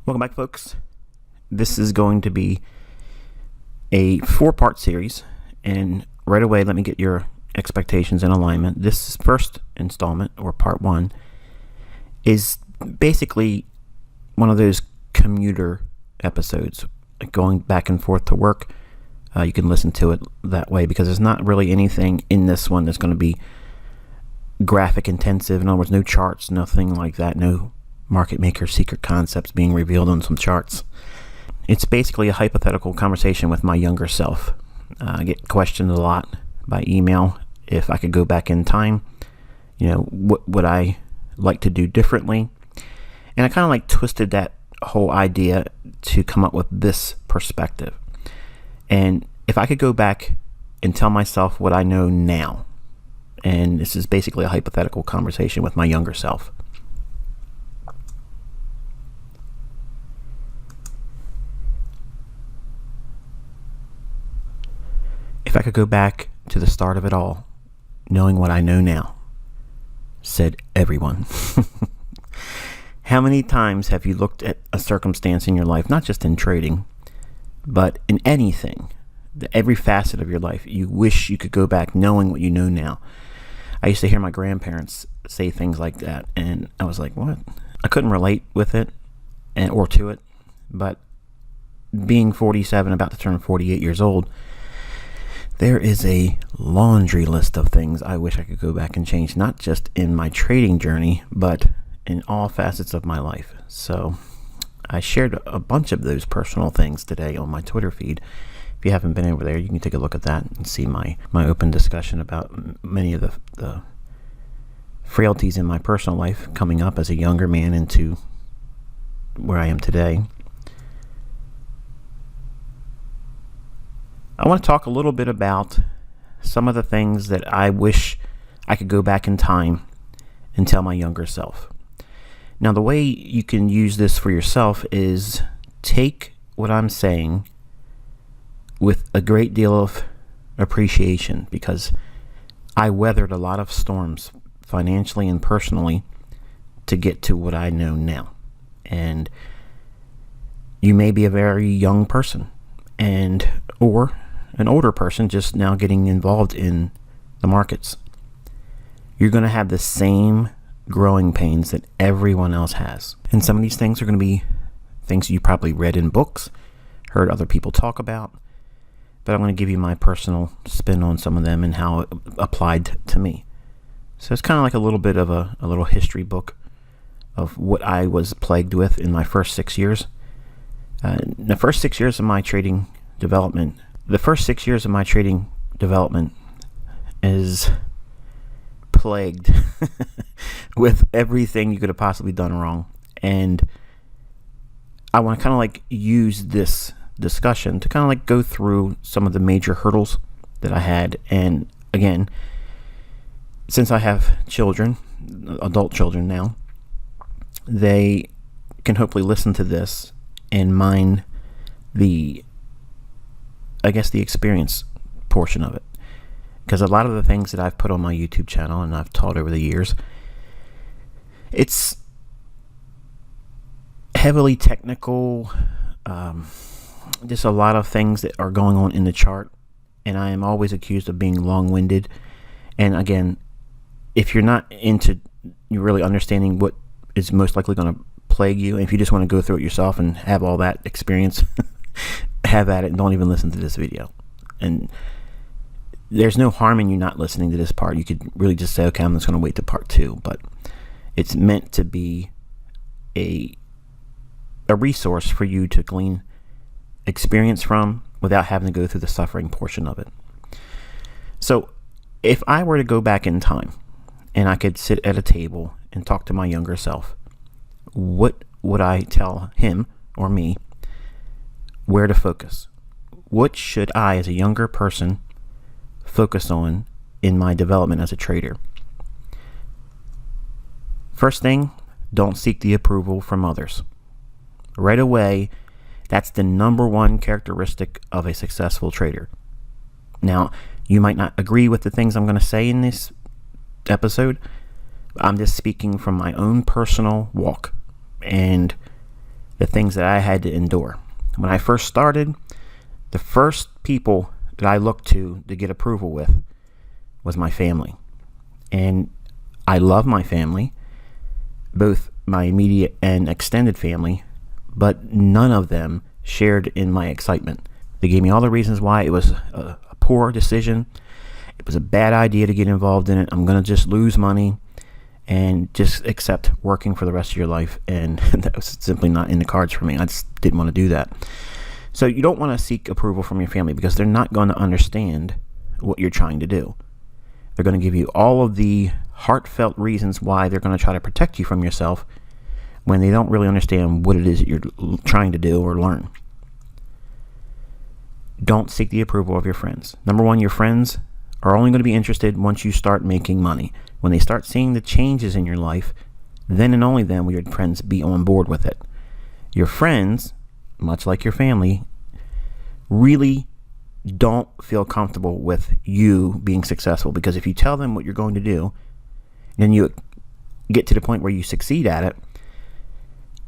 Welcome back, folks. This is going to be a 4-part series, and right away, let me get your expectations in alignment. This first installment, or part 1, is basically one of those commuter episodes, like going back and forth to work. You can listen to it that way because there's not really anything in this one that's going to be graphic intensive. In other words, no charts, nothing like that, no market maker secret concepts being revealed on some charts. It's basically a hypothetical conversation with my younger self. I get questioned a lot by email if I could go back in time. What would I like to do differently? And I kind of twisted that whole idea to come up with this perspective. And if I could go back and tell myself what I know now, and this is basically a hypothetical conversation with my younger self. If I could go back to the start of it all, knowing what I know now, said everyone. How many times have you looked at a circumstance in your life, not just in trading, but in anything, every facet of your life, you wish you could go back knowing what you know now? I used to hear my grandparents say things like that, and I was like, what? I couldn't relate with it or to it, but being 47, about to turn 48 years old, there is a laundry list of things I wish I could go back and change, not just in my trading journey, but in all facets of my life. So I shared a bunch of those personal things today on my Twitter feed. If you haven't been over there, you can take a look at that and see my open discussion about many of the frailties in my personal life coming up as a younger man into where I am today. I want to talk a little bit about some of the things that I wish I could go back in time and tell my younger self. Now, the way you can use this for yourself is take what I'm saying with a great deal of appreciation, because I weathered a lot of storms financially and personally to get to what I know now. And you may be a very young person or an older person just now getting involved in the markets. You're going to have the same growing pains that everyone else has. And some of these things are going to be things you probably read in books, heard other people talk about, but I'm going to give you my personal spin on some of them and how it applied to me. So it's kind of like a little bit of a little history book of what I was plagued with in my first 6 years. The first 6 years of my trading development is plagued with everything you could have possibly done wrong. And I want to kind of use this discussion to kind of go through some of the major hurdles that I had. And again, since I have children, adult children now, they can hopefully listen to this and mine the experience portion of it. Because a lot of the things that I've put on my YouTube channel and I've taught over the years, it's heavily technical, just a lot of things that are going on in the chart, and I am always accused of being long-winded. And again, if you're not into you really understanding what is most likely going to plague you, and if you just want to go through it yourself and have all that experience, have at it and don't even listen to this video. And there's no harm in you not listening to this part. You could really just say, okay, I'm just going to wait to part 2, but it's meant to be a resource for you to glean experience from without having to go through the suffering portion of it. So if I were to go back in time and I could sit at a table and talk to my younger self, what would I tell him or me where to focus? What should I, as a younger person, focus on in my development as a trader? First thing, don't seek the approval from others. Right away, that's the number one characteristic of a successful trader. Now, you might not agree with the things I'm going to say in this episode. I'm just speaking from my own personal walk. And the things that I had to endure. When I first started, the first people that I looked to get approval with was my family. And I love my family, both my immediate and extended family, but none of them shared in my excitement. They gave me all the reasons why it was a poor decision. It was a bad idea to get involved in it. I'm going to just lose money and just accept working for the rest of your life. And that was simply not in the cards for me. I just didn't want to do that. So you don't want to seek approval from your family because they're not going to understand what you're trying to do. They're going to give you all of the heartfelt reasons why they're going to try to protect you from yourself when they don't really understand what it is that you're trying to do or learn. Don't seek the approval of your friends. Number one, your friends are only going to be interested once you start making money. When they start seeing the changes in your life, then and only then will your friends be on board with it. Your friends, much like your family, really don't feel comfortable with you being successful, because if you tell them what you're going to do, then you get to the point where you succeed at it,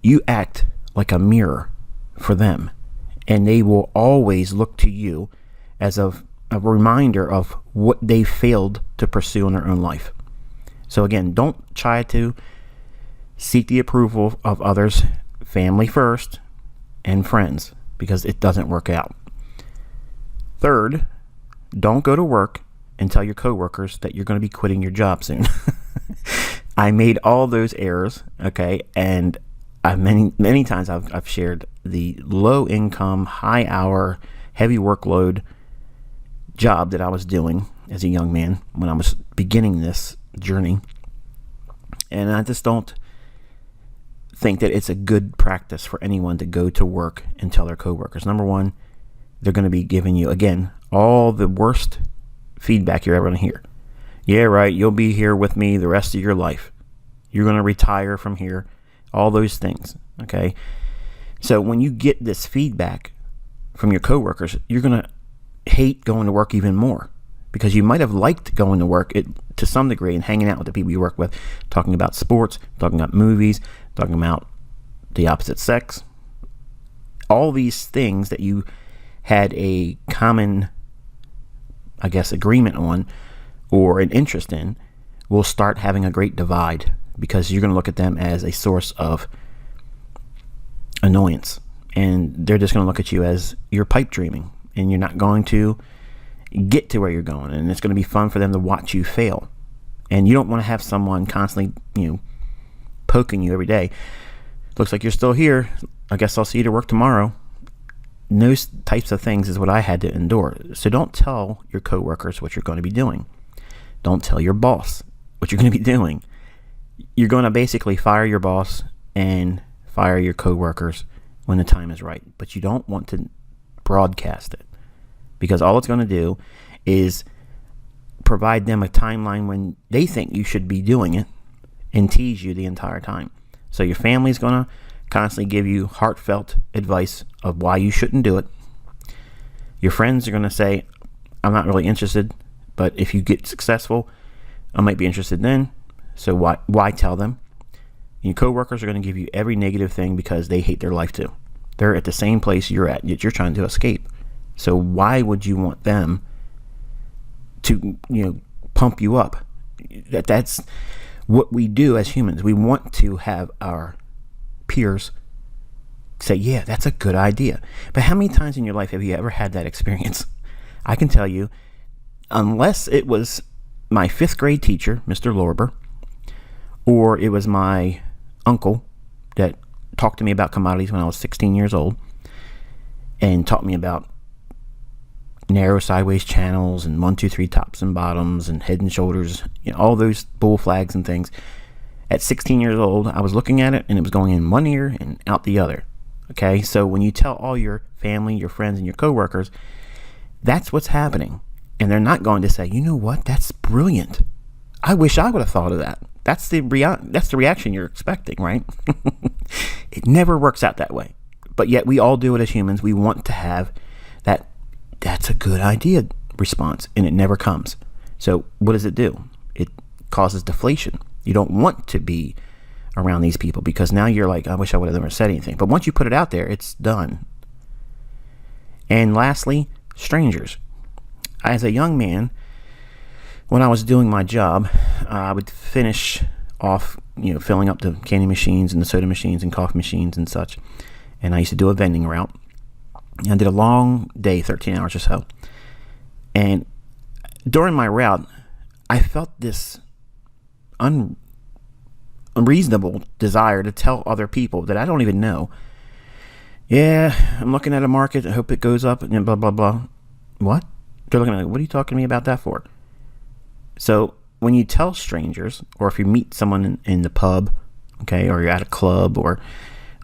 you act like a mirror for them, and they will always look to you as a reminder of what they failed to pursue in their own life. So again, don't try to seek the approval of others, family first, and friends, because it doesn't work out. Third, don't go to work and tell your coworkers that you're going to be quitting your job soon. I made all those errors, okay, and many times I've shared the low income, high hour, heavy workload job that I was doing as a young man when I was beginning this journey. And I just don't think that it's a good practice for anyone to go to work and tell their coworkers. Number one, they're going to be giving you, again, all the worst feedback you're ever going to hear. Yeah, right, you'll be here with me the rest of your life. You're going to retire from here. All those things, okay? So when you get this feedback from your coworkers, you're going to hate going to work even more, because you might have liked going to work to some degree and hanging out with the people you work with, talking about sports, talking about movies, talking about the opposite sex. All these things that you had a common, I guess, agreement on or an interest in will start having a great divide, because you're going to look at them as a source of annoyance, and they're just going to look at you as you're pipe dreaming, and you're not going to get to where you're going, and it's going to be fun for them to watch you fail. And you don't want to have someone constantly, poking you every day. Looks like you're still here. I guess I'll see you to work tomorrow. Those types of things is what I had to endure. So don't tell your coworkers what you're going to be doing. Don't tell your boss what you're going to be doing. You're going to basically fire your boss and fire your coworkers when the time is right. But you don't want to broadcast it, because all it's going to do is provide them a timeline when they think you should be doing it and tease you the entire time. So your family's going to constantly give you heartfelt advice of why you shouldn't do it. Your friends are going to say, I'm not really interested, but if you get successful, I might be interested then. So why tell them? Your coworkers are going to give you every negative thing because they hate their life too. They're at the same place you're at, yet you're trying to escape. So why would you want them to, pump you up? That's what we do as humans. We want to have our peers say, yeah, that's a good idea. But how many times in your life have you ever had that experience? I can tell you, unless it was my 5th grade teacher, Mr. Lorber, or it was my uncle that talked to me about commodities when I was 16 years old and taught me about narrow sideways channels and 1, 2, 3 tops and bottoms and head and shoulders, all those bull flags and things. At 16 years old, I was looking at it and it was going in one ear and out the other. Okay, so when you tell all your family, your friends, and your coworkers, that's what's happening. And they're not going to say, you know what, that's brilliant. I wish I would have thought of that. That's the reaction you're expecting, right? It never works out that way. But yet we all do it as humans. We want to have that's a good idea response, and it never comes. So what does it do? It causes deflation. You don't want to be around these people, because now you're like, I wish I would have never said anything. But once you put it out there, it's done. And lastly, strangers. As a young man, when I was doing my job, I would finish off, filling up the candy machines and the soda machines and coffee machines and such. And I used to do a vending route. And I did a long day, 13 hours or so. And during my route, I felt this unreasonable desire to tell other people that I don't even know, yeah, I'm looking at a market, I hope it goes up, and blah, blah, blah. What? They're looking at me, what are you talking to me about that for? So when you tell strangers, or if you meet someone in the pub, okay, or you're at a club, or,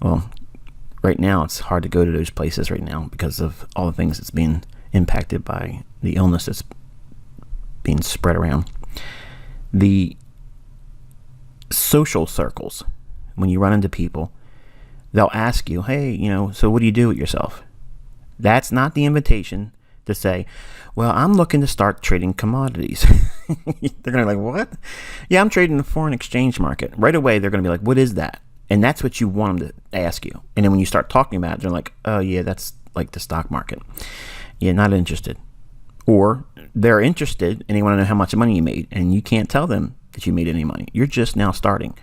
well, right now it's hard to go to those places right now because of all the things that's being impacted by the illness that's being spread around. The social circles, when you run into people, they'll ask you, hey, so what do you do with yourself? That's not the invitation to say, well, I'm looking to start trading commodities. They're going to be like, what? Yeah, I'm trading the foreign exchange market. Right away, they're going to be like, what is that? And that's what you want them to ask you. And then when you start talking about it, they're like, oh, yeah, that's like the stock market. Yeah, not interested. Or they're interested and they want to know how much money you made. And you can't tell them that you made any money. You're just now starting.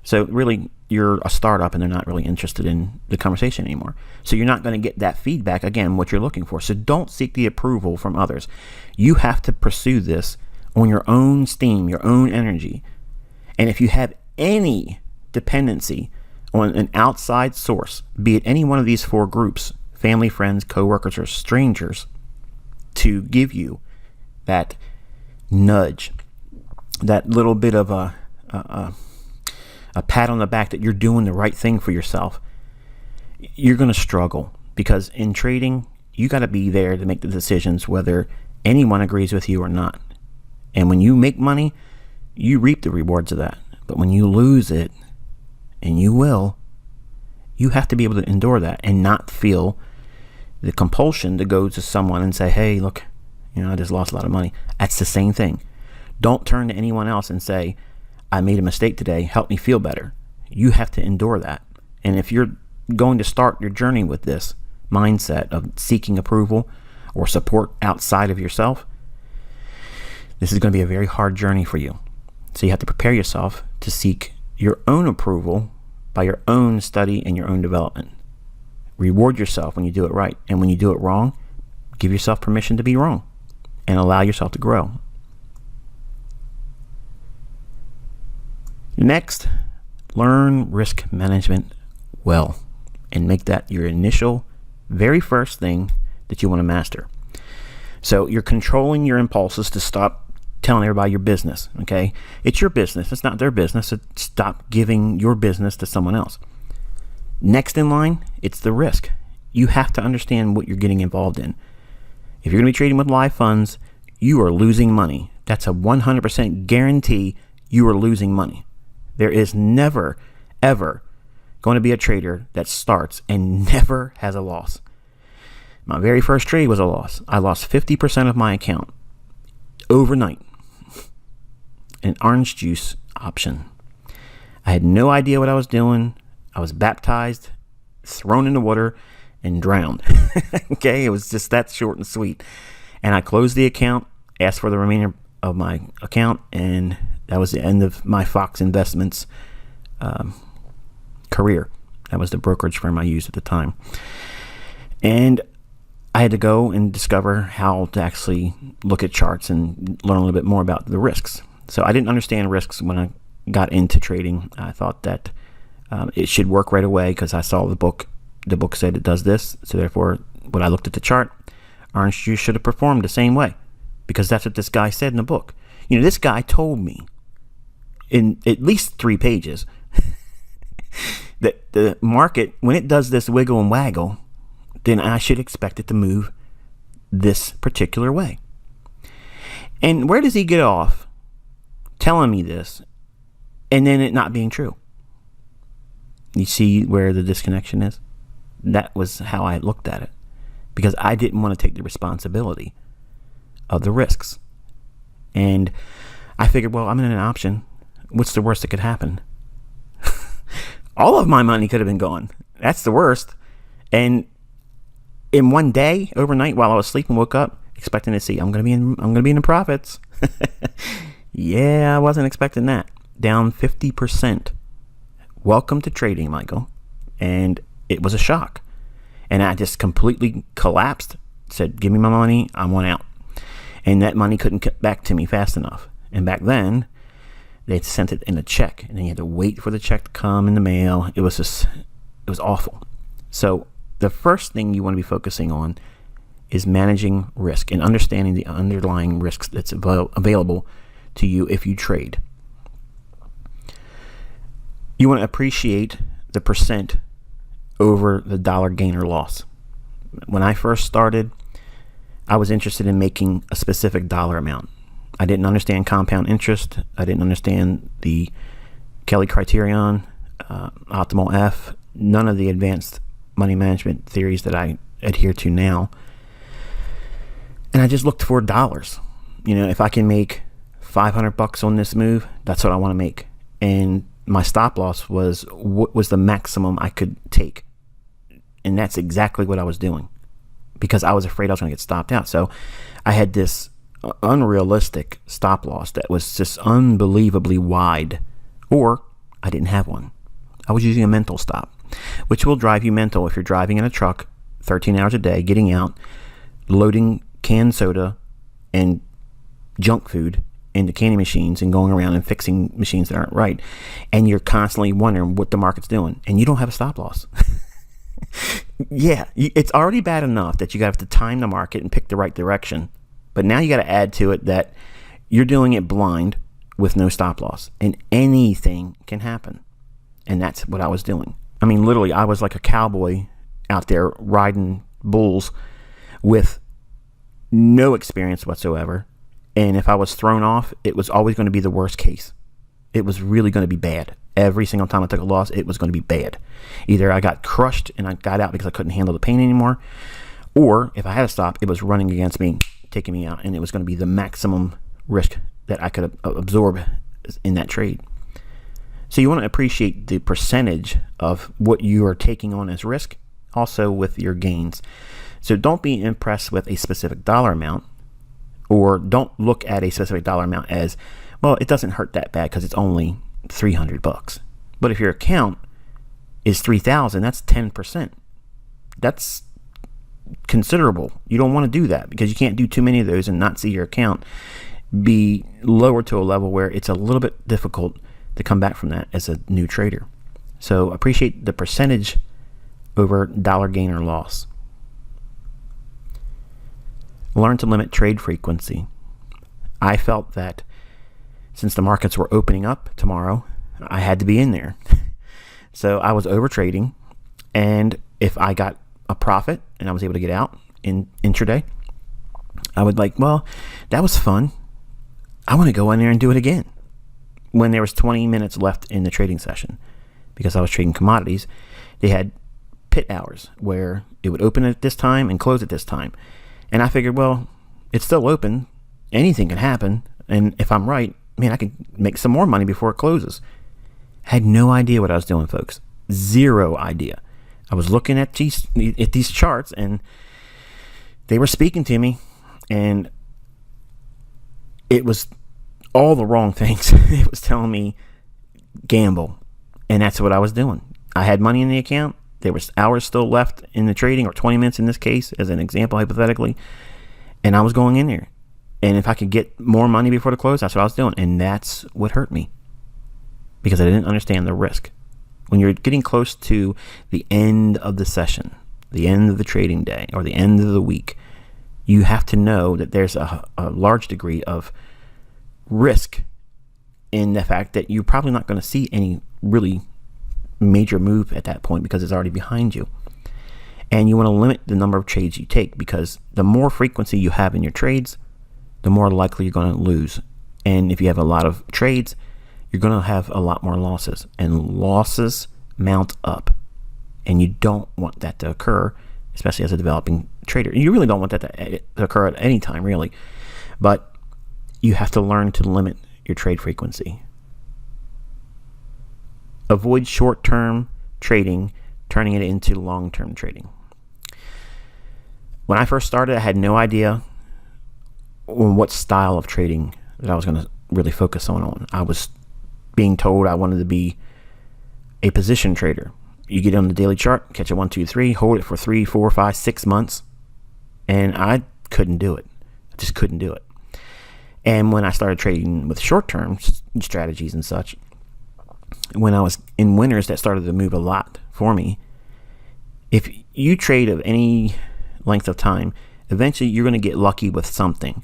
So really, you're a startup and they're not really interested in the conversation anymore. So you're not going to get that feedback, again, what you're looking for. So don't seek the approval from others. You have to pursue this on your own steam, your own energy. And if you have any dependency on an outside source, be it any one of these four groups, family, friends, coworkers, or strangers, to give you that nudge, that little bit of a pat on the back that you're doing the right thing for yourself, you're going to struggle, because in trading, you got to be there to make the decisions whether anyone agrees with you or not. And when you make money, you reap the rewards of that. But when you lose it, and you will, you have to be able to endure that and not feel the compulsion to go to someone and say, hey, look, I just lost a lot of money. That's the same thing. Don't turn to anyone else and say, I made a mistake today, help me feel better. You have to endure that. And if you're going to start your journey with this mindset of seeking approval or support outside of yourself, this is going to be a very hard journey for you. So you have to prepare yourself to seek your own approval by your own study and your own development. Reward yourself when you do it right. And when you do it wrong, give yourself permission to be wrong and allow yourself to grow. Next, learn risk management well and make that your initial, very first thing that you want to master. So you're controlling your impulses to stop telling everybody your business, okay? It's your business. It's not their business. So stop giving your business to someone else. Next in line, it's the risk. You have to understand what you're getting involved in. If you're going to be trading with live funds, you are losing money. That's a 100% guarantee you are losing money. There is never, ever going to be a trader that starts and never has a loss. My very first trade was a loss. I lost 50% of my account overnight. An orange juice option. I had no idea what I was doing. I was baptized, thrown in the water, and drowned. Okay, it was just that short and sweet. And I closed the account, asked for the remainder of my account, and that was the end of my Fox Investments career. That was the brokerage firm I used at the time. And I had to go and discover how to actually look at charts and learn a little bit more about the risks. So I didn't understand risks when I got into trading. I thought that it should work right away because I saw the book. The book said it does this. So therefore, when I looked at the chart, orange juice should have performed the same way because that's what this guy said in the book. This guy told me in at least 3 pages that the market, when it does this wiggle and waggle, then I should expect it to move this particular way. And where does he get off telling me this and then it not being true? You see where the disconnection is? That was how I looked at it because I didn't want to take the responsibility of the risks. And I figured, well, I'm in an option. What's the worst that could happen? All of my money could have been gone. That's the worst. And in one day, overnight, while I was sleeping, woke up expecting to see I'm gonna be in the profits. Yeah, I wasn't expecting that. Down 50%. Welcome to trading, Michael. And it was a shock. And I just completely collapsed. Said, give me my money. I want out. And that money couldn't get back to me fast enough. And back then, they sent it in a check, and then you had to wait for the check to come in the mail. It was awful. So the first thing you want to be focusing on is managing risk and understanding the underlying risks that's available to you if you trade. You want to appreciate the percent over the dollar gain or loss. When I first started, I was interested in making a specific dollar amount. I didn't understand compound interest. I didn't understand the Kelly criterion, optimal F, none of the advanced money management theories that I adhere to now. And I just looked for dollars. If I can make $500 on this move, that's what I want to make. And my stop loss was what was the maximum I could take. And that's exactly what I was doing, because I was afraid I was going to get stopped out. So I had this unrealistic stop loss that was just unbelievably wide, or I didn't have one. I was using a mental stop, which will drive you mental if you're driving in a truck 13 hours a day, getting out, loading canned soda and junk food into candy machines and going around and fixing machines that aren't right. And you're constantly wondering what the market's doing, and you don't have a stop loss. Yeah, it's already bad enough that you have to time the market and pick the right direction. But now you got to add to it that you're doing it blind with no stop loss, and anything can happen. And that's what I was doing. I mean, literally, I was like a cowboy out there riding bulls with no experience whatsoever. And if I was thrown off, it was always going to be the worst case. It was really going to be bad. Every single time I took a loss, it was going to be bad. Either I got crushed and I got out because I couldn't handle the pain anymore, or if I had to stop, it was running against me, taking me out, and it was going to be the maximum risk that I could absorb in that trade. So you want to appreciate the percentage of what you are taking on as risk, also with your gains. So don't be impressed with a specific dollar amount, or don't look at a specific dollar amount as, well, it doesn't hurt that bad because it's only $300. But if your account is $3,000, that's 10%. That's considerable. You don't want to do that, because you can't do too many of those and not see your account be lower to a level where it's a little bit difficult to come back from that as a new trader. So appreciate the percentage over dollar gain or loss. Learn to limit trade frequency. I felt that since the markets were opening up tomorrow, I had to be in there. So I was over trading, and if I got a profit and I was able to get out in intraday, I would well, that was fun. I want to go in there and do it again. When there was 20 minutes left in the trading session, because I was trading commodities, they had pit hours where it would open at this time and close at this time. And I figured, well, it's still open. Anything can happen. And if I'm right, man, I could make some more money before it closes. Had no idea what I was doing, folks. Zero idea. I was looking at these charts, and they were speaking to me, and it was all the wrong things. It was telling me gamble, and that's what I was doing. I had money in the account. There was hours still left in the trading, or 20 minutes in this case, as an example, hypothetically, and I was going in there. And if I could get more money before the close, that's what I was doing. And that's what hurt me, because I didn't understand the risk. When you're getting close to the end of the session, the end of the trading day, or the end of the week, you have to know that there's a large degree of risk in the fact that you're probably not going to see any really major move at that point, because it's already behind you. And you want to limit the number of trades you take, because the more frequency you have in your trades, the more likely you're going to lose. And if you have a lot of trades, you're going to have a lot more losses, and losses mount up, and you don't want that to occur, especially as a developing trader. You really don't want that to occur at any time, really, but you have to learn to limit your trade frequency. Avoid short-term trading, turning it into long-term trading. When I first started, I had no idea on what style of trading that I was going to really focus on. I was being told I wanted to be a position trader. You get on the daily chart, catch a 1, 2, 3, hold it for 3, 4, 5, 6 months, and I couldn't do it. I just couldn't do it. And when I started trading with short-term strategies and such, when I was in winners, that started to move a lot for me. If you trade of any length of time, eventually you're going to get lucky with something.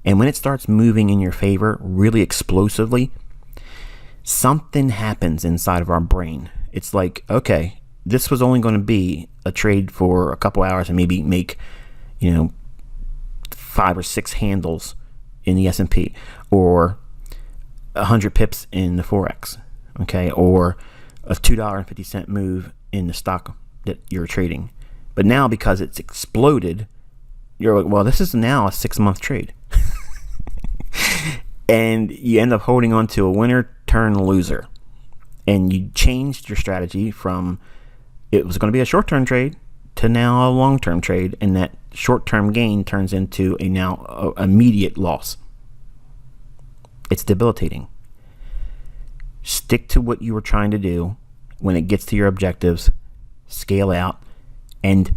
And when it starts moving in your favor really explosively, something happens inside of our brain. It's like, okay, this was only going to be a trade for a couple hours and maybe make, 5 or 6 handles in the S&P, or 100 pips in the Forex, okay, or a $2.50 move in the stock that you're trading. But now, because it's exploded, you're like, well, this is now a 6-month trade. And you end up holding on to a winner turn loser. And you changed your strategy from it was going to be a short-term trade to now a long-term trade. And that short-term gain turns into a now immediate loss. It's debilitating. Stick to what you were trying to do. When it gets to your objectives, scale out and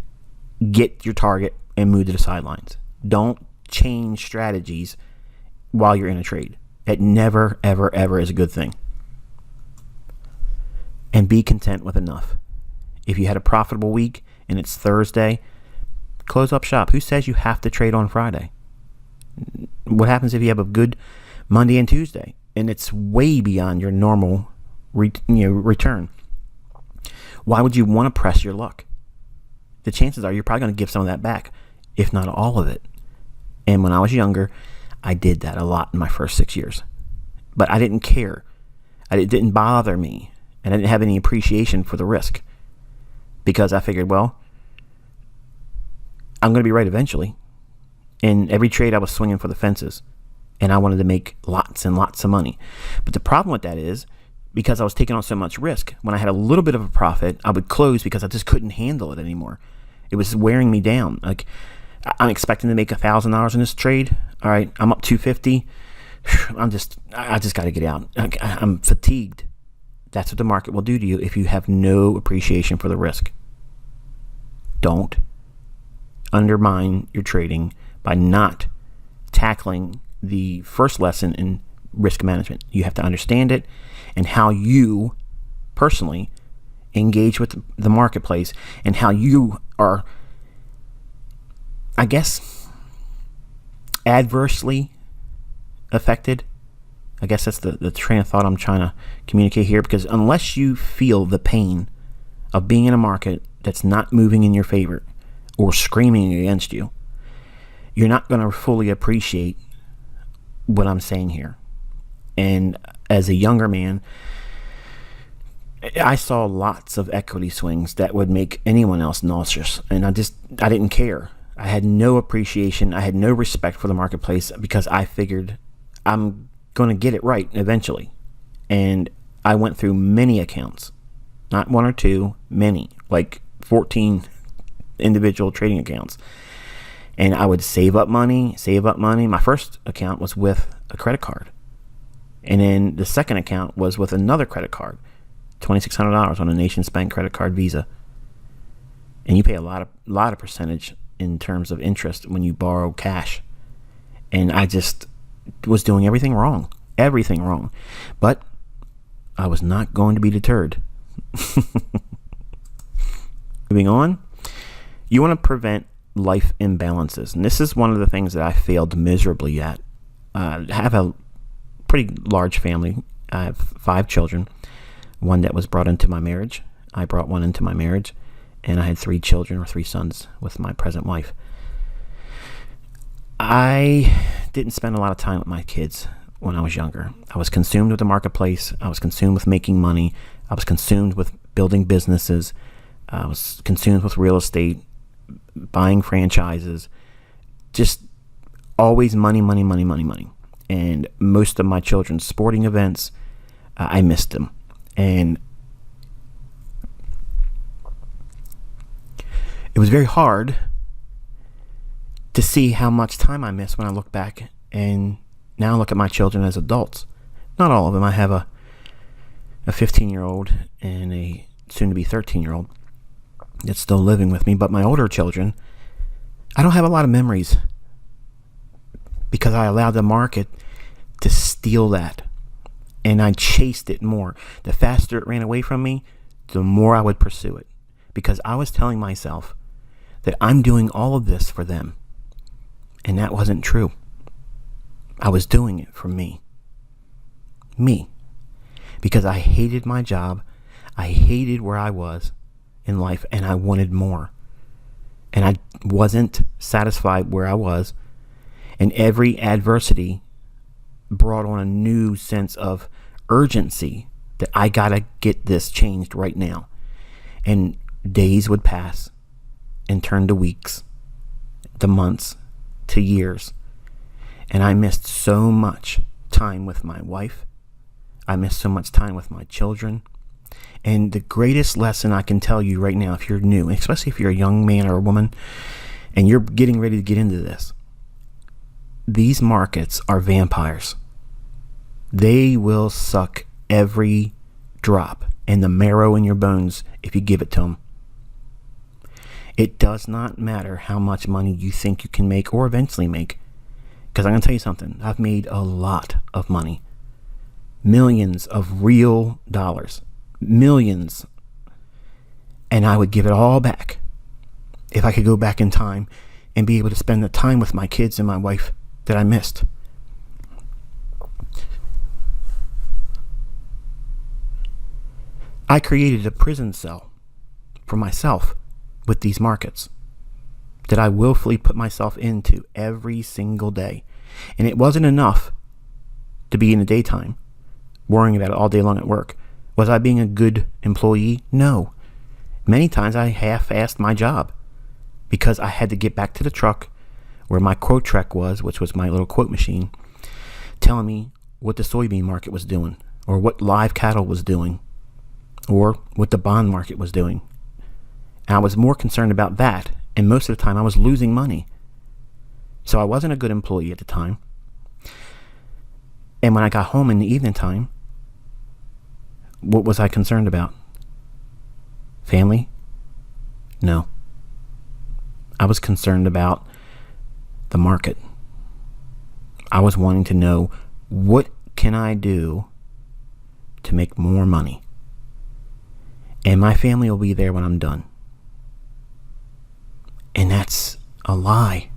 get your target and move to the sidelines. Don't change strategies while you're in a trade. It never, ever, ever is a good thing. And be content with enough. If you had a profitable week and it's Thursday, close up shop. Who says you have to trade on Friday? What happens if you have a good Monday and Tuesday and it's way beyond your normal return? Why would you want to press your luck? The chances are you're probably going to give some of that back, if not all of it. And when I was younger, I did that a lot in my first 6 years. But I didn't care. It didn't bother me. And I didn't have any appreciation for the risk. Because I figured, well, I'm going to be right eventually. In every trade, I was swinging for the fences. And I wanted to make lots and lots of money. But the problem with that is, because I was taking on so much risk, when I had a little bit of a profit, I would close because I just couldn't handle it anymore. It was wearing me down. Like, I'm expecting to make $1,000 in this trade. All right, I'm up $250. I just got to get out. I'm fatigued. That's what the market will do to you if you have no appreciation for the risk. Don't undermine your trading by not tackling the first lesson in risk management. You have to understand it and how you personally engage with the marketplace and how you are, I guess, adversely affected. I guess that's the train of thought I'm trying to communicate here, because unless you feel the pain of being in a market that's not moving in your favor or screaming against you, you're not going to fully appreciate what I'm saying here. And as a younger man, I saw lots of equity swings that would make anyone else nauseous. And I didn't care. I had no appreciation. I had no respect for the marketplace because I figured I'm going to get it right eventually. And I went through many accounts, not one or two, many, like 14 individual trading accounts. And I would save up money. My first account was with a credit card. And then the second account was with another credit card, $2,600 on a Nations Bank credit card Visa. And you pay a lot of percentage in terms of interest when you borrow cash. And I just was doing everything wrong. But I was not going to be deterred. Moving on, you want to prevent life imbalances. And this is one of the things that I failed miserably at. I have a pretty large family. I have 5 children. One that was brought into my marriage. I brought one into my marriage. And I had 3 children, or 3 sons, with my present wife. I didn't spend a lot of time with my kids when I was younger. I was consumed with the marketplace. I was consumed with making money. I was consumed with building businesses. I was consumed with real estate, buying franchises, just always money. And most of my children's sporting events, I missed them. And it was very hard to see how much time I missed when I look back and now look at my children as adults. Not all of them. I have a 15-year-old and a soon-to-be 13-year-old that's still living with me. But my older children, I don't have a lot of memories because I allowed the market to steal that. And I chased it more. The faster it ran away from me, the more I would pursue it. Because I was telling myself that I'm doing all of this for them. And that wasn't true. I was doing it for me. Me. Because I hated my job. I hated where I was in life, and I wanted more. And I wasn't satisfied where I was. And every adversity brought on a new sense of urgency that I gotta get this changed right now. And days would pass and turn to weeks, to months, to years. And I missed so much time with my wife. I missed so much time with my children. And the greatest lesson I can tell you right now, if you're new, especially if you're a young man or a woman, and you're getting ready to get into this, these markets are vampires. They will suck every drop and the marrow in your bones if you give it to them. It does not matter how much money you think you can make or eventually make. Because I'm going to tell you something. I've made a lot of money. Millions of real dollars. Millions. And I would give it all back if I could go back in time and be able to spend the time with my kids and my wife that I missed. I created a prison cell for myself with these markets that I willfully put myself into every single day. And it wasn't enough to be in the daytime worrying about it all day long at work. Was I being a good employee? No. Many times I half-assed my job because I had to get back to the truck where my quote trek was, which was my little quote machine, telling me what the soybean market was doing, or what live cattle was doing, or what the bond market was doing. And I was more concerned about that, and most of the time I was losing money. So I wasn't a good employee at the time. And when I got home in the evening time, what was I concerned about? Family? No. I was concerned about the market. I was wanting to know, what can I do to make more money? And my family will be there when I'm done. And that's a lie.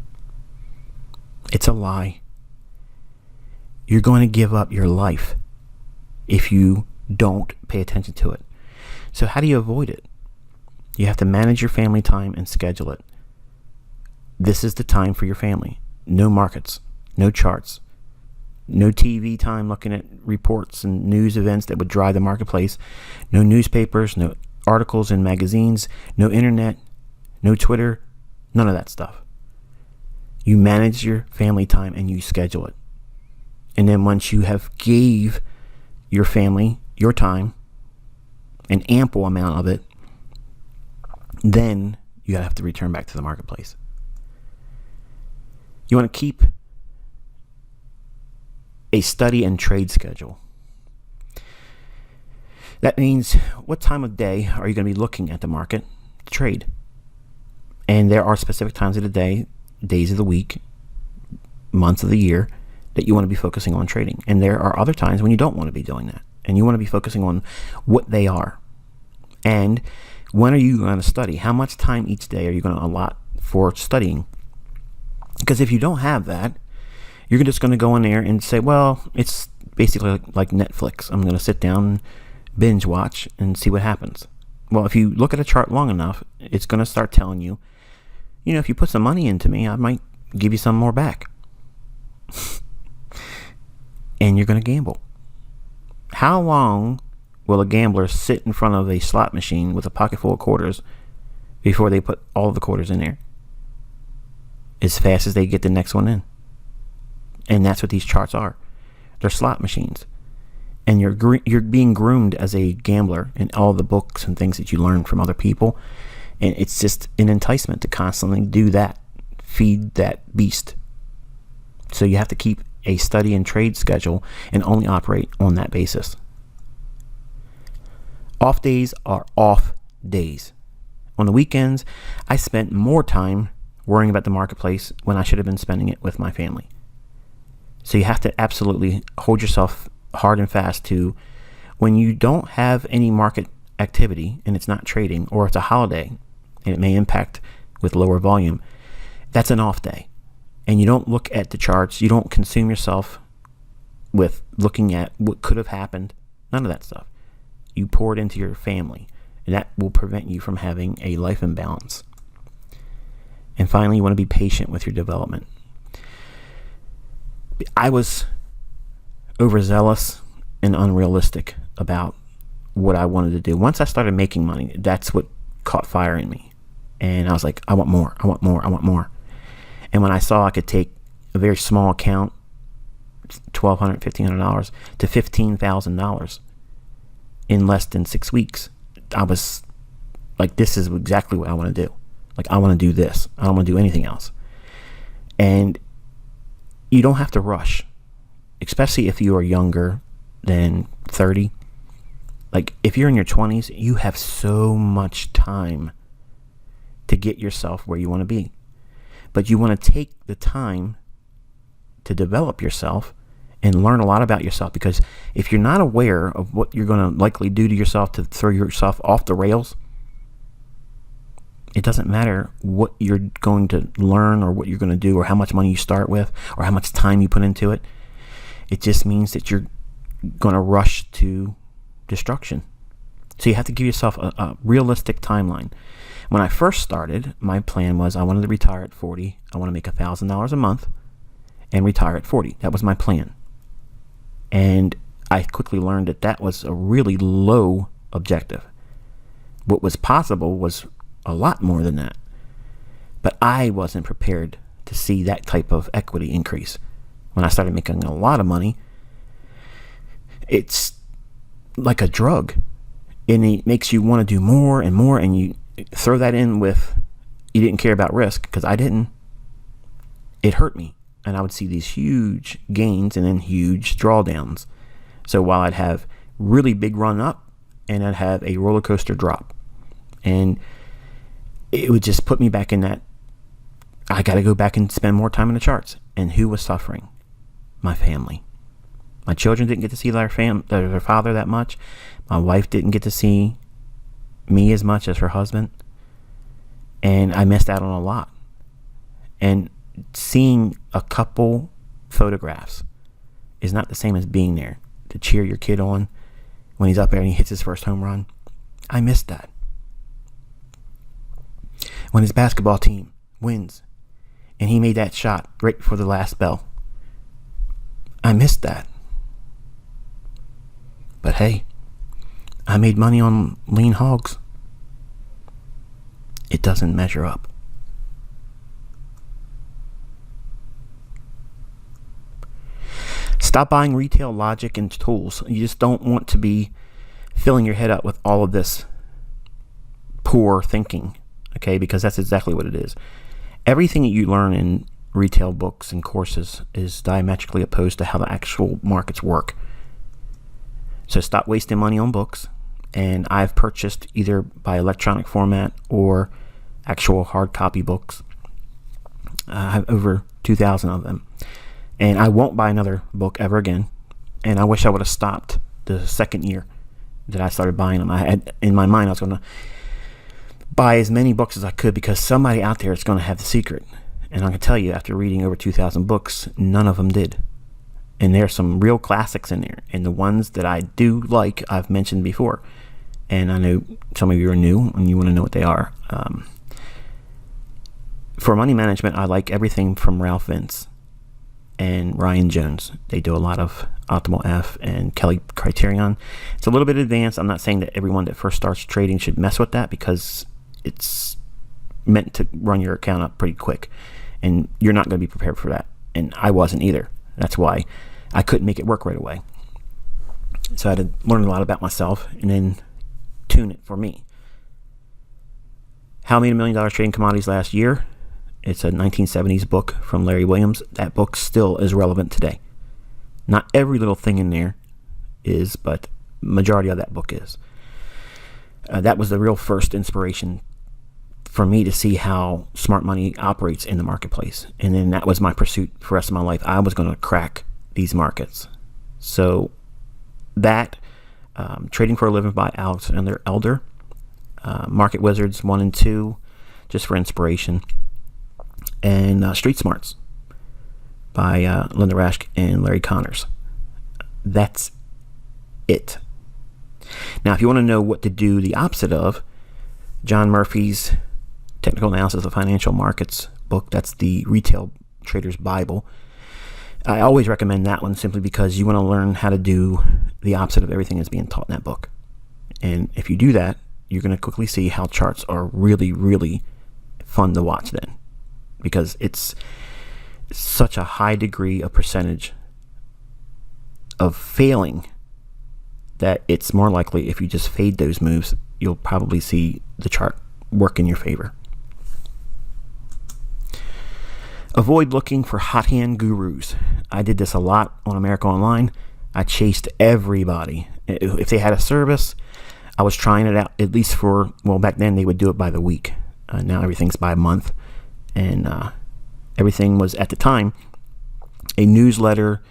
It's a lie. You're going to give up your life if you don't pay attention to it. So how do you avoid it? You have to manage your family time and schedule it. This is the time for your family. No markets, no charts, no TV time looking at reports and news events that would drive the marketplace, no newspapers, no articles in magazines, no internet, no Twitter, none of that stuff. You manage your family time and you schedule it. And then once you have gave your family your time, an ample amount of it, then you have to return back to the marketplace. You want to keep a study and trade schedule. That means, what time of day are you going to be looking at the market to trade? And there are specific times of the day, days of the week, months of the year that you want to be focusing on trading. And there are other times when you don't want to be doing that. And you want to be focusing on what they are. And when are you going to study? How much time each day are you going to allot for studying? Because if you don't have that, you're just going to go in there and say, well, it's basically like Netflix. I'm going to sit down and binge watch and see what happens. Well, if you look at a chart long enough, it's going to start telling you, if you put some money into me, I might give you some more back. And you're going to gamble. How long will a gambler sit in front of a slot machine with a pocket full of quarters before they put all of the quarters in there? As fast as they get the next one in. And that's what these charts are. They're slot machines. And you're being groomed as a gambler in all the books and things that you learn from other people And it's just an enticement to constantly do that, feed that beast. So you have to keep a study and trade schedule and only operate on that basis. Off days are off days. On the weekends, I spent more time worrying about the marketplace when I should have been spending it with my family. So you have to absolutely hold yourself hard and fast to when you don't have any market activity and it's not trading, or it's a holiday and it may impact with lower volume, that's an off day. And you don't look at the charts. You don't consume yourself with looking at what could have happened. None of that stuff. You pour it into your family, and that will prevent you from having a life imbalance. And finally, you want to be patient with your development. I was overzealous and unrealistic about what I wanted to do. Once I started making money, that's what caught fire in me. And I was like, I want more, I want more, I want more. And when I saw I could take a very small account, $1,200, $1,500 to $15,000 in less than 6 weeks, I was like, this is exactly what I want to do. Like, I want to do this. I don't want to do anything else. And you don't have to rush, especially if you are younger than 30. Like, if you're in your 20s, you have so much time to get yourself where you want to be. But you want to take the time to develop yourself and learn a lot about yourself, because if you're not aware of what you're going to likely do to yourself to throw yourself off the rails, it doesn't matter what you're going to learn or what you're going to do or how much money you start with or how much time you put into it. It just means that you're going to rush to destruction. So you have to give yourself a realistic timeline. When I first started, my plan was I wanted to retire at 40. I want to make $1,000 a month and retire at 40. That was my plan. And I quickly learned that that was a really low objective. What was possible was a lot more than that. But I wasn't prepared to see that type of equity increase. When I started making a lot of money, it's like a drug. And it makes you want to do more and more, and you throw that in with you didn't care about risk, because I didn't. It hurt me. And I would see these huge gains and then huge drawdowns. So while I'd have really big run up, and I'd have a roller coaster drop. And it would just put me back in that, I got to go back and spend more time in the charts. And who was suffering? My family. My children didn't get to see their father that much. My wife didn't get to see me as much as her husband. And I missed out on a lot. And seeing a couple photographs is not the same as being there to cheer your kid on when he's up there and he hits his first home run. I missed that. When his basketball team wins and he made that shot right before the last bell, I missed that. But hey, I made money on lean hogs. It doesn't measure up. Stop buying retail logic and tools. You just don't want to be filling your head up with all of this poor thinking, okay? Because that's exactly what it is. Everything that you learn in retail books and courses is diametrically opposed to how the actual markets work. So stop wasting money on books. And I've purchased either by electronic format or actual hard copy books. I have over 2,000 of them. And I won't buy another book ever again. And I wish I would have stopped the second year that I started buying them. I had in my mind I was going to buy as many books as I could, because somebody out there is going to have the secret. And I can tell you, after reading over 2,000 books, none of them did. And there's some real classics in there. And the ones that I do like, I've mentioned before. And I know some of you are new and you want to know what they are. For money management, I like everything from Ralph Vince and Ryan Jones. They do a lot of Optimal F and Kelly Criterion. It's a little bit advanced. I'm not saying that everyone that first starts trading should mess with that, because it's meant to run your account up pretty quick. And you're not going to be prepared for that. And I wasn't either. That's why I couldn't make it work right away. So I had to learn a lot about myself and then tune it for me. How I Made $1 Million Trading Commodities Last Year. It's a 1970s book from Larry Williams. That book still is relevant today. Not every little thing in there is, but majority of that book is. That was the real first inspiration for me to see how smart money operates in the marketplace. And then that was my pursuit for the rest of my life. I was going to crack these markets. So that, Trading for a Living by Alexander Elder, Market Wizards 1 and 2, just for inspiration, and Street Smarts by Linda Raschke and Larry Connors. That's it. Now, if you want to know what to do the opposite of, John Murphy's Technical Analysis of Financial Markets book, that's the retail trader's Bible. I always recommend that one simply because you want to learn how to do the opposite of everything that's being taught in that book. And if you do that, you're going to quickly see how charts are really, really fun to watch then, because it's such a high degree of percentage of failing that it's more likely if you just fade those moves, you'll probably see the chart work in your favor. Avoid looking for hot hand gurus. I did this a lot on America Online. I chased everybody. If they had a service, I was trying it out at least for, well, back then they would do it by the week. Now everything's by a month. And everything was, at the time, a newsletter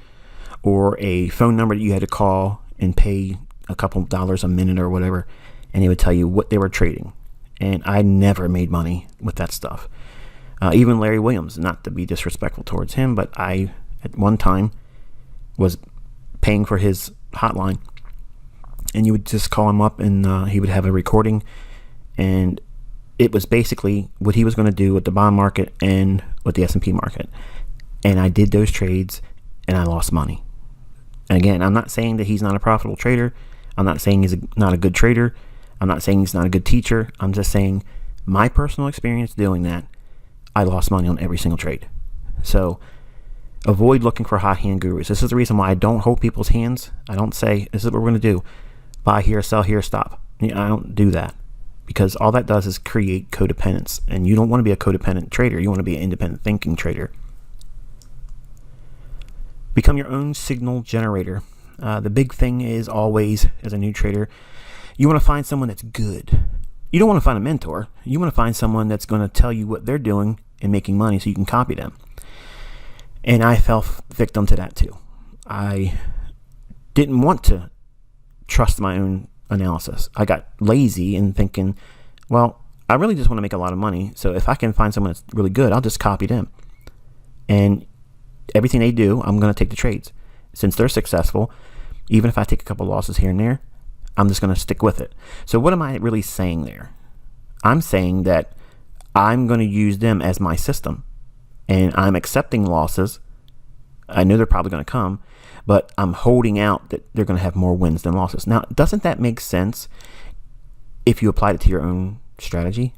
or a phone number that you had to call and pay a couple dollars a minute or whatever, and they would tell you what they were trading. And I never made money with that stuff. Even Larry Williams, not to be disrespectful towards him, but I, at one time, was paying for his hotline. And you would just call him up and he would have a recording. And it was basically what he was going to do with the bond market and with the S&P market. And I did those trades and I lost money. And again, I'm not saying that he's not a profitable trader. I'm not saying he's not a good trader. I'm not saying he's not a good teacher. I'm just saying my personal experience doing that, I lost money on every single trade. So avoid looking for hot hand gurus. This is the reason why I don't hold people's hands. I don't say, this is what we're going to do. Buy here, sell here, stop. I don't do that, because all that does is create codependence. And you don't want to be a codependent trader. You want to be an independent thinking trader. Become your own signal generator. The big thing is always, as a new trader, you want to find someone that's good. You don't want to find a mentor. You want to find someone that's going to tell you what they're doing and making money so you can copy them. And I fell victim to that too. I didn't want to trust my own analysis. I got lazy in thinking, well, I really just want to make a lot of money. So if I can find someone that's really good, I'll just copy them. And everything they do, I'm going to take the trades. Since they're successful, even if I take a couple losses here and there, I'm just going to stick with it. So what am I really saying there? I'm saying that I'm going to use them as my system, and I'm accepting losses. I know they're probably going to come, but I'm holding out that they're going to have more wins than losses. Now, doesn't that make sense if you applied it to your own strategy?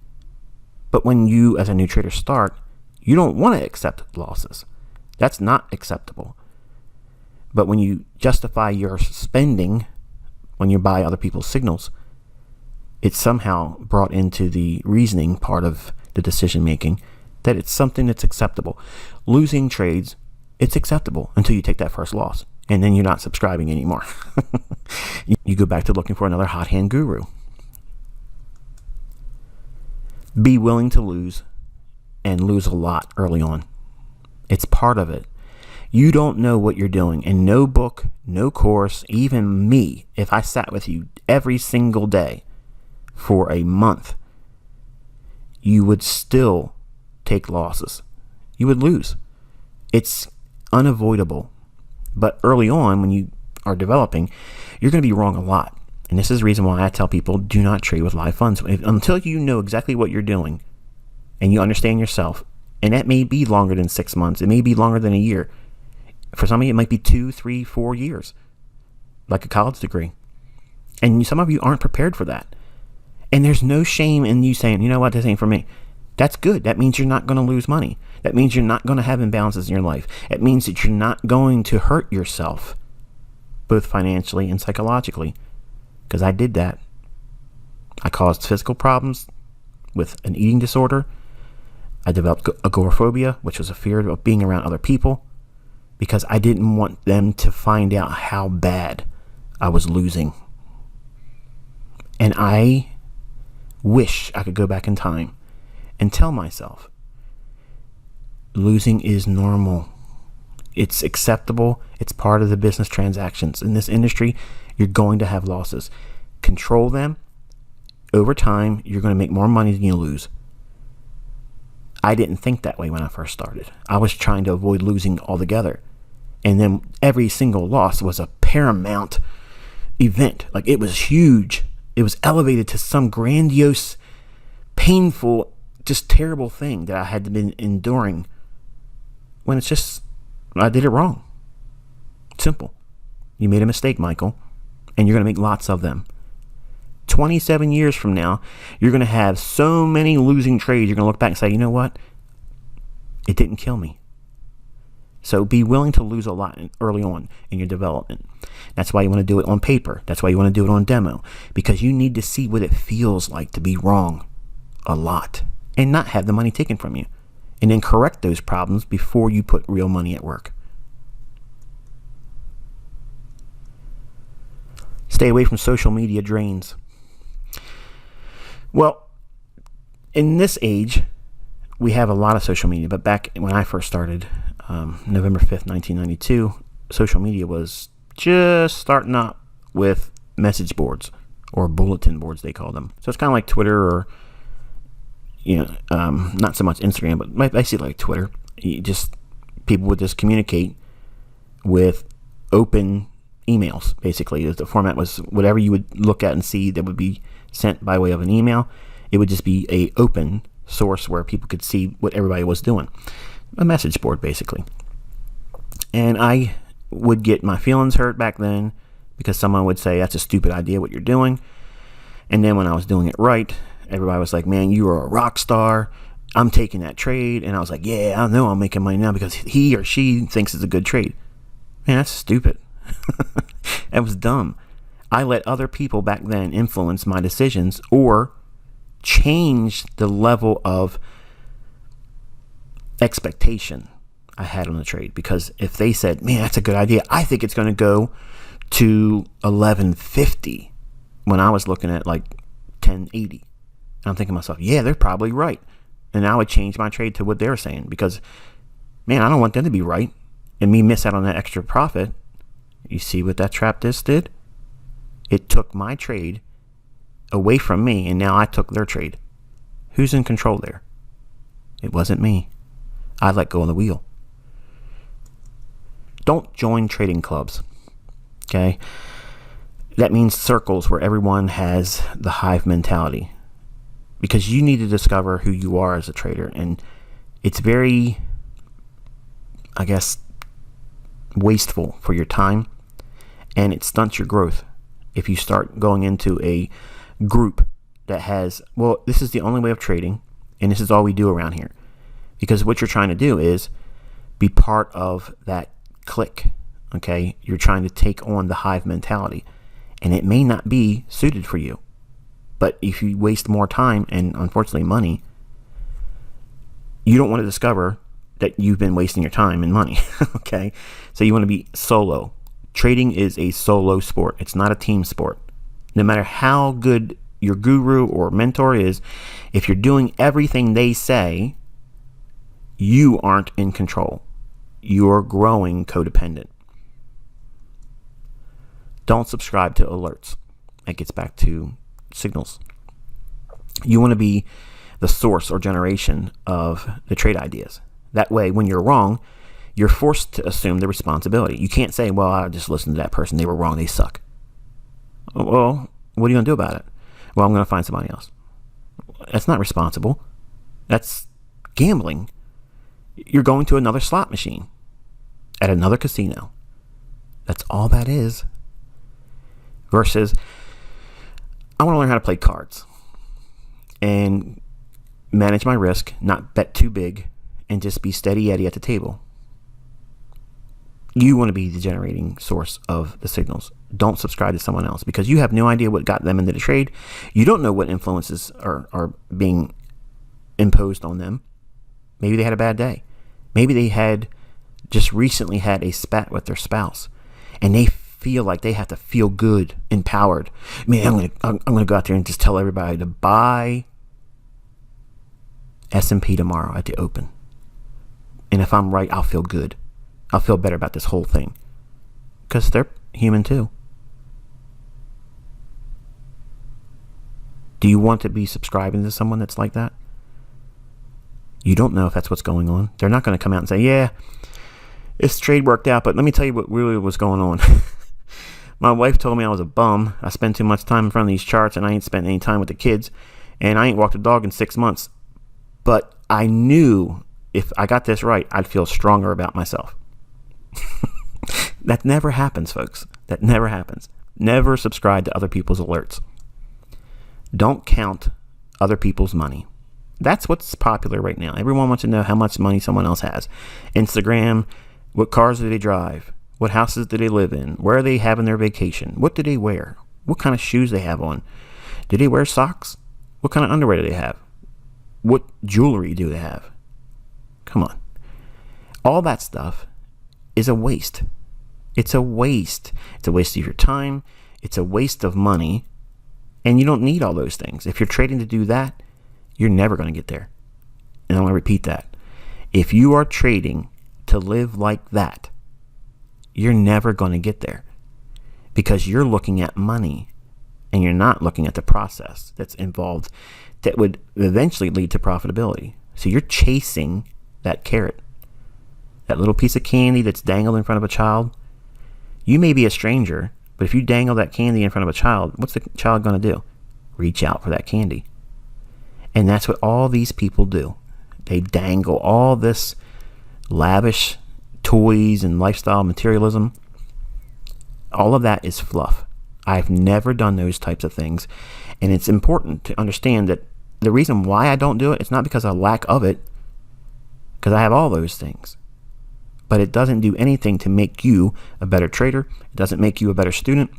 But when you, as a new trader, start, you don't want to accept losses. That's not acceptable. But when you justify your spending, when you buy other people's signals, it's somehow brought into the reasoning part of the decision making that it's something that's acceptable. Losing trades, it's acceptable until you take that first loss, and then you're not subscribing anymore. You go back to looking for another hot hand guru. Be willing to lose, and lose a lot early on. It's part of it. You don't know what you're doing, and no book, no course, even me, if I sat with you every single day for a month, you would still take losses. You would lose. It's unavoidable. But early on, when you are developing, you're going to be wrong a lot. And this is the reason why I tell people, do not trade with live funds. Until you know exactly what you're doing and you understand yourself, and that may be longer than 6 months. It may be longer than a year. For some of you, it might be 2, 3, 4 years, like a college degree. And some of you aren't prepared for that. And there's no shame in you saying, you know what, this ain't for me. That's good. That means you're not going to lose money. That means you're not going to have imbalances in your life. It means that you're not going to hurt yourself, both financially and psychologically. Because I did that. I caused physical problems with an eating disorder. I developed agoraphobia, which was a fear of being around other people, because I didn't want them to find out how bad I was losing. And I wish I could go back in time and tell myself, losing is normal. It's acceptable. It's part of the business transactions. In this industry, you're going to have losses. Control them. Over time, you're going to make more money than you lose. I didn't think that way when I first started. I was trying to avoid losing altogether. And then every single loss was a paramount event. Like, it was huge. It was elevated to some grandiose, painful, just terrible thing that I had been enduring, when it's just, I did it wrong. Simple. You made a mistake, Michael, and you're going to make lots of them. 27 years from now, you're going to have so many losing trades. You're going to look back and say, you know what? It didn't kill me. So be willing to lose a lot early on in your development. That's why you want to do it on paper. That's why you want to do it on demo, because you need to see what it feels like to be wrong a lot and not have the money taken from you, and then correct those problems before you put real money at work. Stay away from social media drains. Well, in this age, we have a lot of social media, but back when I first started, November 5th, 1992, social media was just starting up with message boards, or bulletin boards, they call them. So it's kind of like Twitter, or, not so much Instagram, but basically like Twitter. People would just communicate with open emails. Basically, the format was whatever you would look at and see that would be sent by way of an email. It would just be a open source where people could see what everybody was doing. A message board, basically. And I would get my feelings hurt back then because someone would say, that's a stupid idea what you're doing. And then when I was doing it right, everybody was like, man, you are a rock star. I'm taking that trade. And I was like, yeah, I know I'm making money now because he or she thinks it's a good trade. Man, that's stupid. That was dumb. I let other people back then influence my decisions or change the level of expectation I had on the trade, because if they said, man, that's a good idea, I think it's going to go to 1150 when I was looking at like 1080, and I'm thinking to myself, yeah, they're probably right. And I would change my trade to what they're saying, because, man, I don't want them to be right and me miss out on that extra profit. You see what that trap disc did? It took my trade away from me, and now I took their trade. Who's in control there? It wasn't me. I let go of the wheel. Don't join trading clubs. Okay? That means circles where everyone has the hive mentality, because you need to discover who you are as a trader. And it's very, I guess, wasteful for your time, and it stunts your growth if you start going into a group that has, well, this is the only way of trading, and this is all we do around here. Because what you're trying to do is be part of that clique, okay? You're trying to take on the hive mentality, and it may not be suited for you. But if you waste more time and, unfortunately, money, you don't want to discover that you've been wasting your time and money, okay? So you want to be solo. Trading is a solo sport. It's not a team sport. No matter how good your guru or mentor is, if you're doing everything they say, you aren't in control. You're growing codependent. Don't subscribe to alerts. That gets back to signals. You want to be the source or generation of the trade ideas. That way, when you're wrong, you're forced to assume the responsibility. You can't say, well, I just listened to that person. They were wrong. They suck. Well, what are you going to do about it? Well, I'm going to find somebody else. That's not responsible. That's gambling. You're going to another slot machine at another casino. That's all that is. Versus, I want to learn how to play cards and manage my risk, not bet too big, and just be steady Eddie at the table. You want to be the generating source of the signals. Don't subscribe to someone else, because you have no idea what got them into the trade. You don't know what influences are being imposed on them. Maybe they had a bad day. Maybe they had just recently had a spat with their spouse, and they feel like they have to feel good, empowered. Man, I'm gonna go out there and just tell everybody to buy S&P tomorrow at the open. And if I'm right, I'll feel good. I'll feel better about this whole thing. Because they're human too. Do you want to be subscribing to someone that's like that? You don't know if that's what's going on. They're not going to come out and say, yeah, this trade worked out, but let me tell you what really was going on. My wife told me I was a bum. I spend too much time in front of these charts, and I ain't spent any time with the kids, and I ain't walked a dog in 6 months. But I knew if I got this right, I'd feel stronger about myself. That never happens, folks. That never happens. Never subscribe to other people's alerts. Don't count other people's money. That's what's popular right now. Everyone wants to know how much money someone else has. Instagram, what cars do they drive? What houses do they live in? Where are they having their vacation? What do they wear? What kind of shoes they have on? Do they wear socks? What kind of underwear do they have? What jewelry do they have? Come on. All that stuff is a waste. It's a waste. It's a waste of your time. It's a waste of money. And you don't need all those things. If you're trading to do that, you're never going to get there. And I'm going to repeat that. If you are trading to live like that, you're never going to get there. Because you're looking at money and you're not looking at the process that's involved that would eventually lead to profitability. So you're chasing that carrot, that little piece of candy that's dangled in front of a child. You may be a stranger, but if you dangle that candy in front of a child, what's the child going to do? Reach out for that candy. And that's what all these people do. They dangle all this lavish toys and lifestyle materialism. All of that is fluff. I've never done those types of things. And it's important to understand that the reason why I don't do it, it's not because of lack of it, because I have all those things. But it doesn't do anything to make you a better trader. It doesn't make you a better student.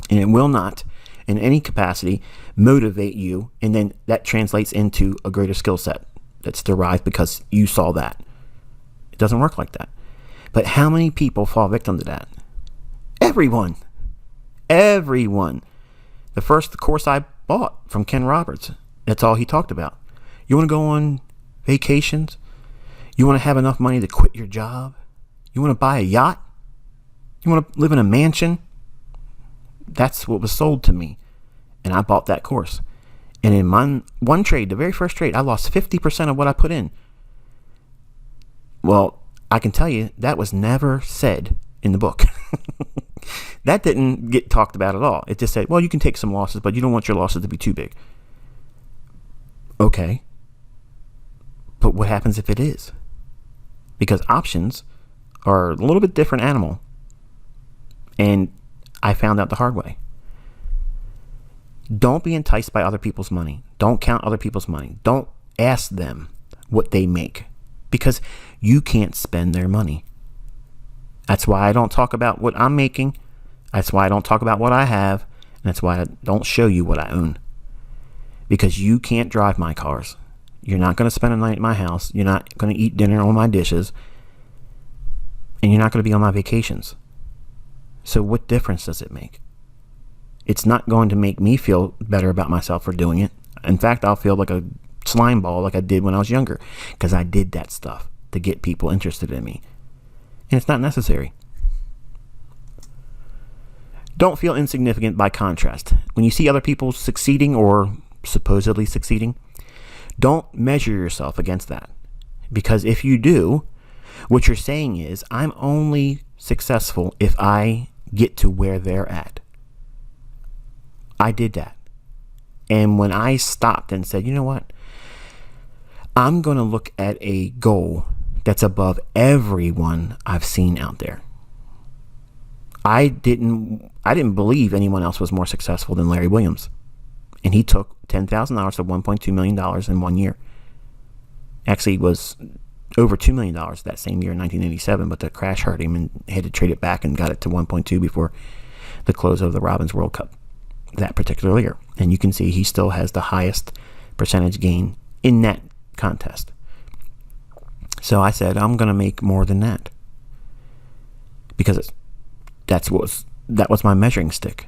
And it will not, in any capacity, motivate you. And then that translates into a greater skill set that's derived because you saw that. It doesn't work like that. But how many people fall victim to that? Everyone. Everyone. The first course I bought from Ken Roberts, that's all he talked about. You want to go on vacations? You want to have enough money to quit your job? You want to buy a yacht? You want to live in a mansion? That's what was sold to me. And I bought that course. And in my one trade, the very first trade, I lost 50% of what I put in. Well, I can tell you that was never said in the book. That didn't get talked about at all. It just said, well, you can take some losses, but you don't want your losses to be too big. Okay. But what happens if it is? Because options are a little bit different animal. And I found out the hard way. Don't be enticed by other people's money. Don't count other people's money. Don't ask them what they make, because you can't spend their money. That's why I don't talk about what I'm making. That's why I don't talk about what I have. And that's why I don't show you what I own. Because you can't drive my cars. You're not going to spend a night at my house. You're not going to eat dinner on my dishes. And you're not going to be on my vacations. So what difference does it make? It's not going to make me feel better about myself for doing it. In fact, I'll feel like a slime ball like I did when I was younger, because I did that stuff to get people interested in me. And it's not necessary. Don't feel insignificant by contrast. When you see other people succeeding or supposedly succeeding, don't measure yourself against that. Because if you do, what you're saying is, I'm only successful if I get to where they're at. I did that. And when I stopped and said, you know what? I'm going to look at a goal that's above everyone I've seen out there. I didn't believe anyone else was more successful than Larry Williams. And he took $10,000 to $1.2 million in 1 year. Actually, it was over $2 million that same year in 1987, but the crash hurt him and had to trade it back and got it to 1.2 before the close of the Robins World Cup that particular year. And you can see he still has the highest percentage gain in that contest. So I said, I'm going to make more than that, because that was my measuring stick,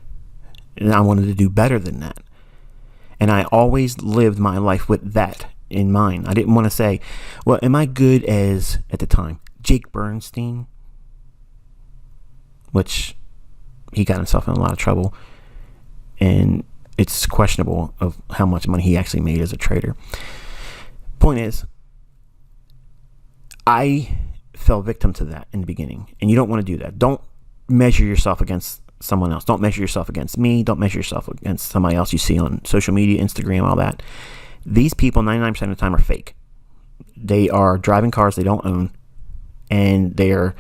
and I wanted to do better than that. And I always lived my life with that in mind. I didn't want to say, well, am I good as, at the time, Jake Bernstein, which he got himself in a lot of trouble, and it's questionable of how much money he actually made as a trader. Point is, I fell victim to that in the beginning, and you don't want to do that. Don't measure yourself against someone else. Don't measure yourself against me. Don't measure yourself against somebody else you see on social media, Instagram, all that. These people 99% of the time are fake. They are driving cars they don't own, and they are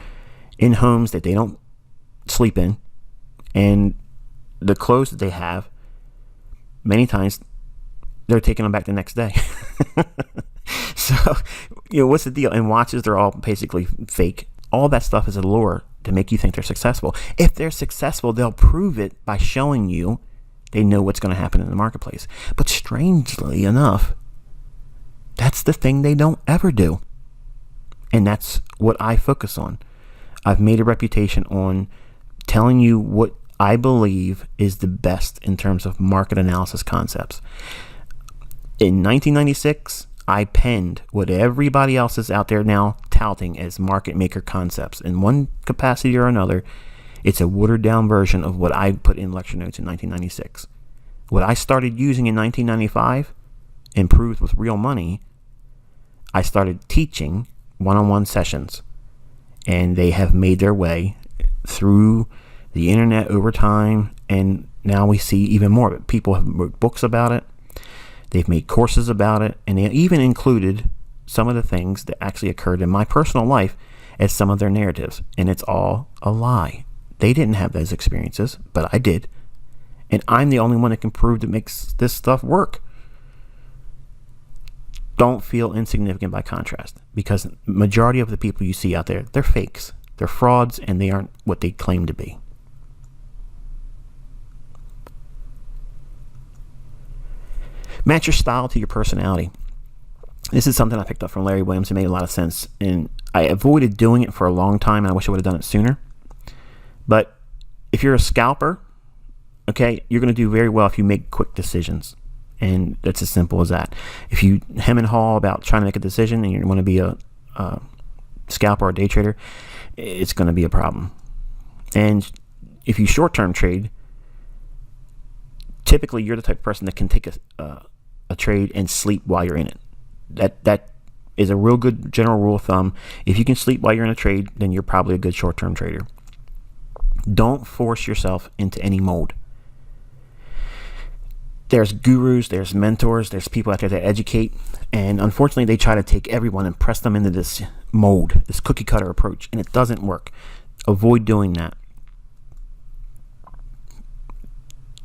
in homes that they don't sleep in, and the clothes that they have, many times they're taking them back the next day. So, what's the deal? And watches, they're all basically fake. All that stuff is a lure to make you think they're successful. If they're successful, they'll prove it by showing you they know what's going to happen in the marketplace. But strangely enough, that's the thing they don't ever do. And that's what I focus on. I've made a reputation on telling you what I believe is the best in terms of market analysis concepts. In 1996, I penned what everybody else is out there now touting as market maker concepts. In one capacity or another, it's a watered down version of what I put in lecture notes in 1996. What I started using in 1995, improved with real money, I started teaching one-on-one sessions, and they have made their way through the internet over time, and now we see even more of it. People have wrote books about it. They've made courses about it, and they even included some of the things that actually occurred in my personal life as some of their narratives, and it's all a lie. They didn't have those experiences, but I did, and I'm the only one that can prove that makes this stuff work. Don't feel insignificant by contrast, because the majority of the people you see out there, they're fakes, they're frauds, and they aren't what they claim to be. Match your style to your personality. This is something I picked up from Larry Williams. It made a lot of sense, and I avoided doing it for a long time, and I wish I would have done it sooner. But if you're a scalper, okay, you're going to do very well if you make quick decisions, and that's as simple as that. If you hem and haw about trying to make a decision and you want to be a scalper or a day trader, it's going to be a problem. And if you short-term trade, typically you're the type of person that can take a trade and sleep while you're in it. That is a real good general rule of thumb. If you can sleep while you're in a trade, then you're probably a good short-term trader. Don't force yourself into any mold. There's gurus, there's mentors, there's people out there that educate, and unfortunately they try to take everyone and press them into this mold, this cookie cutter approach, and it doesn't work. Avoid doing that.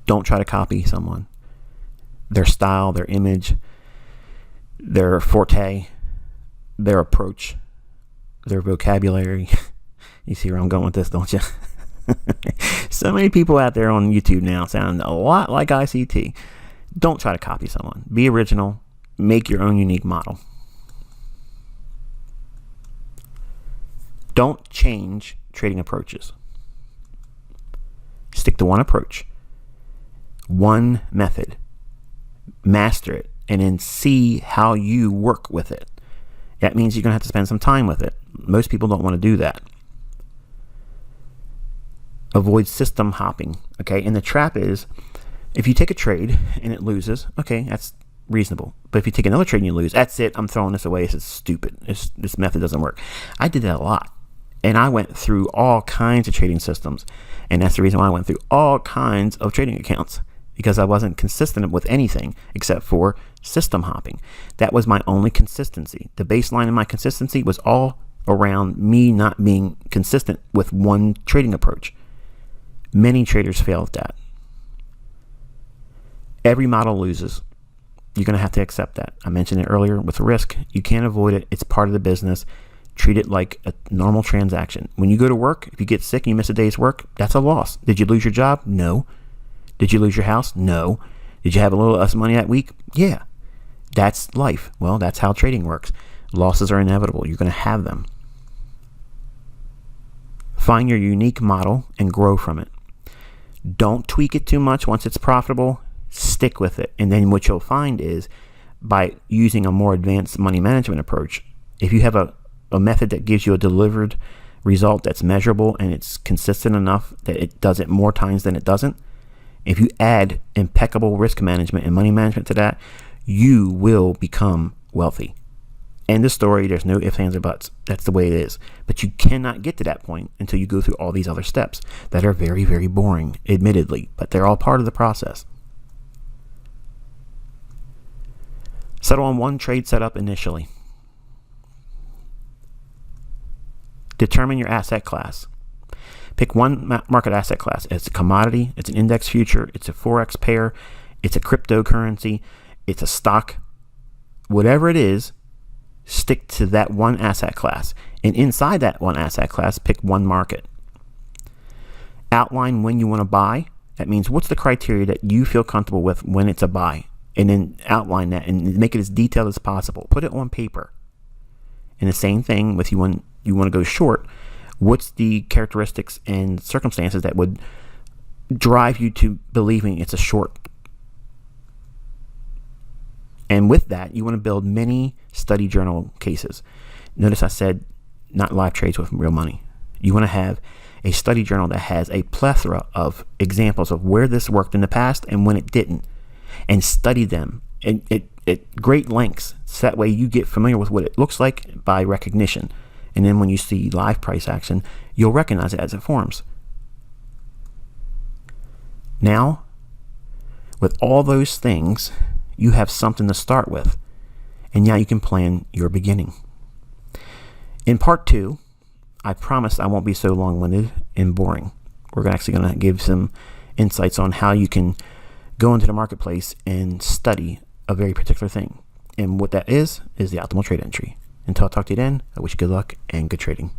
Don't try to copy someone. Their style, their image, their forte, their approach, their vocabulary. You see where I'm going with this, don't you? So many people out there on YouTube now sound a lot like ICT. Don't try to copy someone. Be original. Make your own unique model. Don't change trading approaches. Stick to one approach, one method. Master it, and then see how you work with it. That means you're going to have to spend some time with it. Most people don't want to do that. Avoid system hopping, okay? And the trap is, if you take a trade and it loses, okay, that's reasonable. But if you take another trade and you lose, that's it. I'm throwing this away. This is stupid. This method doesn't work. I did that a lot. And I went through all kinds of trading systems. And that's the reason why I went through all kinds of trading accounts, because I wasn't consistent with anything except for system hopping. That was my only consistency. The baseline of my consistency was all around me not being consistent with one trading approach. Many traders fail at that. Every model loses. You're going to have to accept that. I mentioned it earlier with risk. You can't avoid it. It's part of the business. Treat it like a normal transaction. When you go to work, if you get sick and you miss a day's work, that's a loss. Did you lose your job? No. Did you lose your house? No. Did you have a little less money that week? Yeah. That's life. Well, that's how trading works. Losses are inevitable. You're going to have them. Find your unique model and grow from it. Don't tweak it too much. Once it's profitable, stick with it. And then what you'll find is, by using a more advanced money management approach, if you have a method that gives you a delivered result that's measurable and it's consistent enough that it does it more times than it doesn't, if you add impeccable risk management and money management to that, you will become wealthy. End of story. There's no ifs, ands, or buts. That's the way it is. But you cannot get to that point until you go through all these other steps that are very, very boring, admittedly, but they're all part of the process. Settle on one trade setup initially. Determine your asset class. Pick one market asset class. It's a commodity, it's an index future, it's a forex pair, it's a cryptocurrency, it's a stock. Whatever it is, stick to that one asset class. And inside that one asset class, pick one market. Outline when you want to buy. That means what's the criteria that you feel comfortable with when it's a buy. And then outline that and make it as detailed as possible. Put it on paper. And the same thing with you when you want to go short. What's the characteristics and circumstances that would drive you to believing it's a short? And with that, you want to build many study journal cases. Notice I said not live trades with real money. You want to have a study journal that has a plethora of examples of where this worked in the past and when it didn't, and study them at great lengths. So that way you get familiar with what it looks like by recognition. And then when you see live price action, you'll recognize it as it forms. Now, with all those things, you have something to start with. And now you can plan your beginning. In part 2, I promise I won't be so long-winded and boring. We're actually going to give some insights on how you can go into the marketplace and study a very particular thing. And what that is the optimal trade entry. Until I talk to you then, I wish you good luck and good trading.